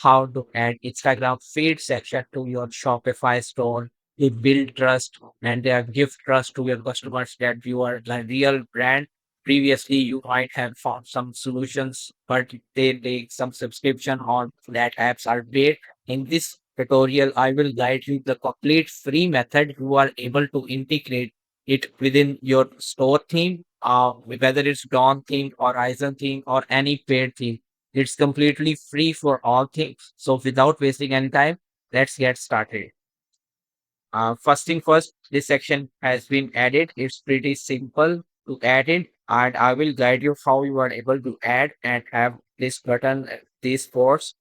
how to add Instagram feed section to your Shopify store. They build trust and they give trust to your customers that you are a real brand. Previously, you might have found some solutions, but they take some subscription on that apps are paid. In this tutorial, I will guide you the complete free method you are able to integrate it within your store theme, whether it's Dawn theme or Ryzen theme or any paid theme. It's completely free for all things. So without wasting any time, let's get started. First thing first, this section has been added. It's pretty simple to add it, and I will guide you how you are able to add and have this button, this post,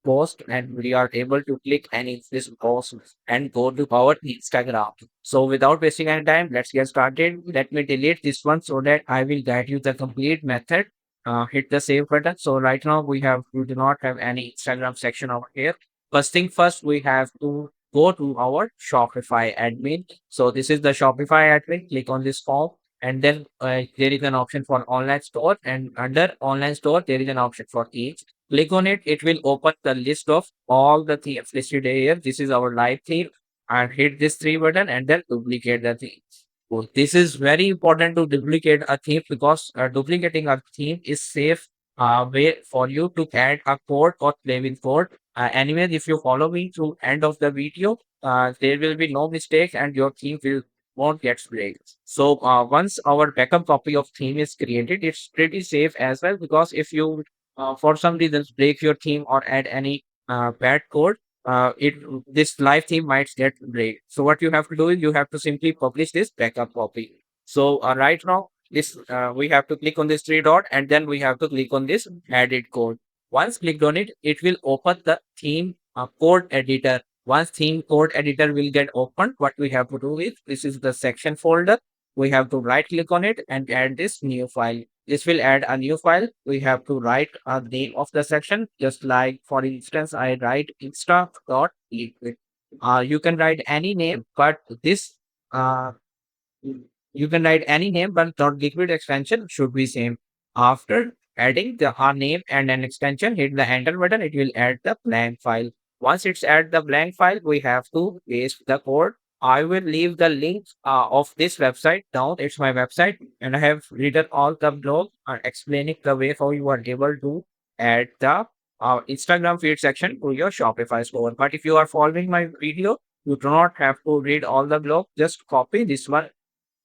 and we are able to click any of this post and go to our Instagram. So without wasting any time, let's get started. Let me delete this one so that I will guide you the complete method. Hit the save button. So right now we do not have any Instagram section over here. First thing first, we have to go to our Shopify admin. So this is the Shopify admin. Click on this form, and then there is an option for online store. And under online store, there is an option for each. Click on it. It will open the list of all the themes listed here. This is our live theme. And hit this three button and then duplicate the theme. So this is very important to duplicate a theme because duplicating a theme is safe way for you to add a code or play with code. Anyway, if you follow me through end of the video, there will be no mistakes and your theme will won't get break. So once our backup copy of theme is created, it's pretty safe as well because if you for some reasons break your theme or add any bad code, it this live theme might get break. So what you have to do is you have to simply publish this backup copy. So right now this we have to click on this three dot and then we have to click on this edit code. Once clicked on it, it will open the theme code editor. Once theme code editor will get opened, what we have to do is this is the section folder. We have to right click on it and add this new file. This will add a new file. We have to write a name of the section, just like for instance, I write insta.liquid. You can write any name, but this uh, you can write any name, but dot liquid extension should be same. After adding the our name and an extension, hit the enter button. It will add the blank file. Once it's add the blank file, we have to paste the code. I will leave the link of this website down. It's my website, and I have written all the blog explaining the way how you are able to add the Instagram feed section to your Shopify store. But if you are following my video, you do not have to read all the blog. Just copy this one,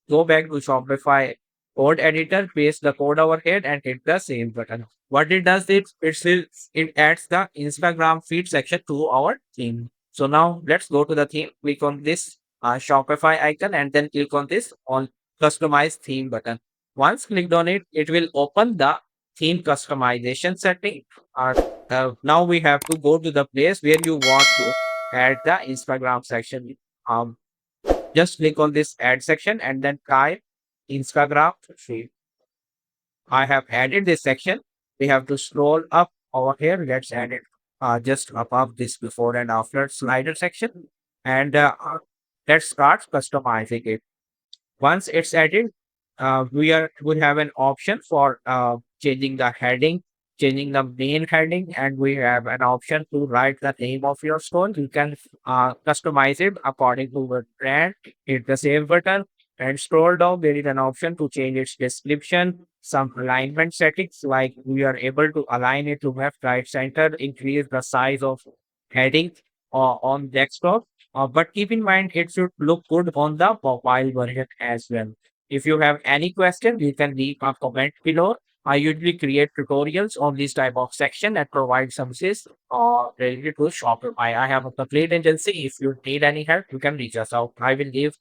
go back to Shopify code editor, paste the code over here and hit the save button. What it does is it adds the Instagram feed section to our theme. So now let's go to the theme. Click on this Shopify icon and then click on this on customize theme button. Once clicked on it, it will open the theme customization setting. Uh, now we have to go to the place where you want to add the Instagram section. Um, just click on this add section and then type Instagram feed. I have added this section. We have to scroll up over here. Let's add it just above this before and after slider section. And let's start customizing it. Once it's added, we have an option for changing the heading, changing the main heading, and we have an option to write the name of your store. You can customize it according to the brand. Hit the save button and scroll down. There is an option to change its description, some alignment settings like we are able to align it to left, right, center, increase the size of heading on desktop. But keep in mind, it should look good on the mobile version as well. If you have any question, you can leave a comment below. I usually create tutorials on this type of section and provide services related to Shopify. I have a complete agency. If you need any help, you can reach us out. I will leave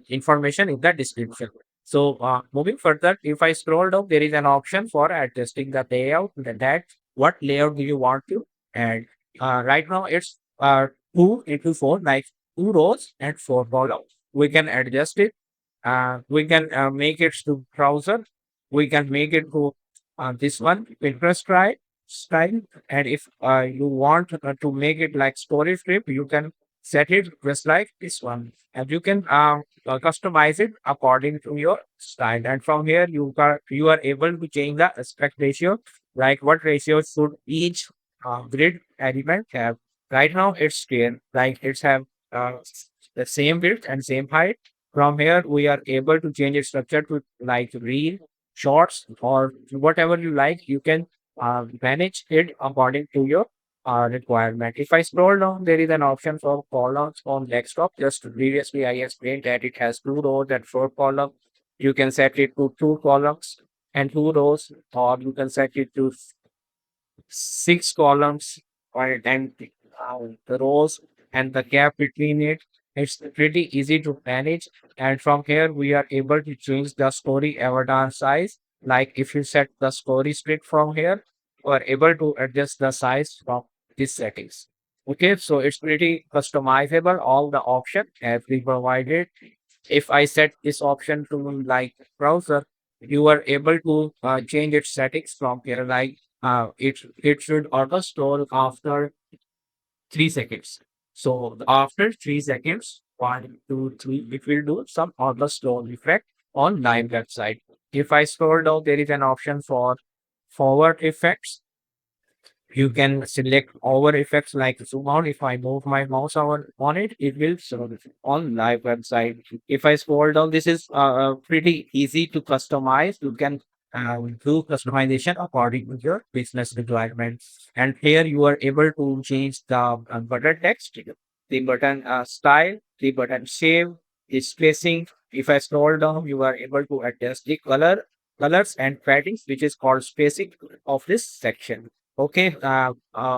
information in the description. So moving further, if I scroll down, there is an option for adjusting the layout. That what layout do you want to add? Right now, it's 2 into 4, like 2 rows and 4 columns. We can adjust it. We can make it to browser. We can make it to this one Pinterest style. And if you want to make it like story strip, you can set it just like this one, and you can customize it according to your style. And from here, you are able to change the aspect ratio, like what ratio should each grid element have. Right now it's clear, like it's have uh, the same width and same height. From here, we are able to change its structure to like reel, shorts, or whatever you like. You can manage it according to your requirement. If I scroll down, there is an option for columns on desktop. Just previously, I explained that it has two rows and four columns. You can set it to two columns and two rows, or you can set it to six columns or and the rows and the gap between it. It's pretty easy to manage. And from here, we are able to change the story avatar size. Like if you set the story split from here, you are able to adjust the size from these settings. Okay, so it's pretty customizable. All the option as we provided. If I set this option to like browser, you are able to change its settings from here. Like it should auto store after 3 seconds. So after 3 seconds, 1, 2, 3, it will do some auto store effect on live website. If I scroll down, there is an option for forward effects. You can select over effects like zoom out. If I move my mouse on it, it will show it on live website. If I scroll down, this is pretty easy to customize. You can do customization according to your business requirements. And here you are able to change the button text, the button style, the button shape, the spacing. If I scroll down, you are able to adjust the colors and paddings, which is called spacing of this section. Okay,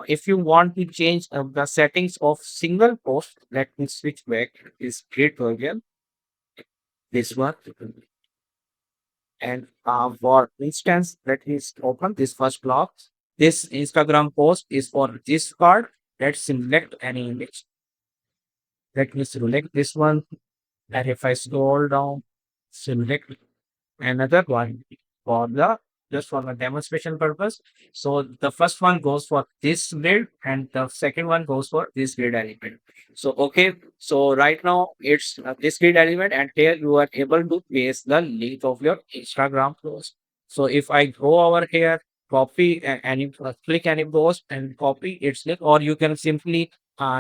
if you want to change the settings of single post, let me switch back this great version, this one. And for instance, let me open this first block. This Instagram post is for this card. Let's select any image. Let me select this one. And if I scroll down, select another one for the just for the demonstration purpose. So the first one goes for this grid and the second one goes for this grid element. So okay, so right now it's this grid element and here you are able to paste the link of your Instagram post. So if I go over here, copy any click any post and copy its link, or you can simply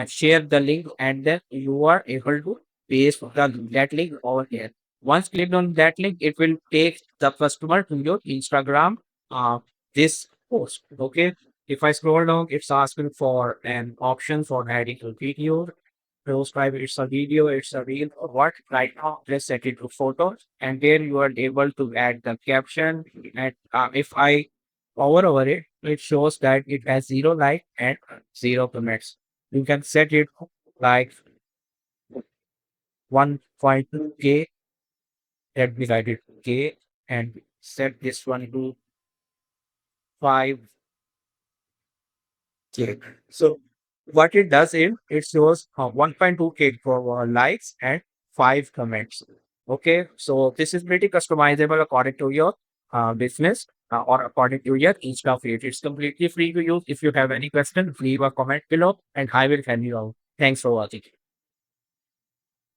share the link and then you are able to paste that link over here. Once clicked on that link, it will take the customer to your Instagram, uh, this post. Okay. If I scroll down, it's asking for an option for adding a video. Subscribe, it's a video, it's a reel, or what. Right now, let's set it to photos. And there you are able to add the caption. And if I hover over it, it shows that it has zero like and zero comments. You can set it like 1.2K. Let me write it K and set this one to 5K. So what it does is it shows 1.2K for likes and 5 comments. Okay, so this is pretty customizable according to your business or according to your Insta feed. It's completely free to use. If you have any question, leave a comment below and I will help you out. Thanks for watching.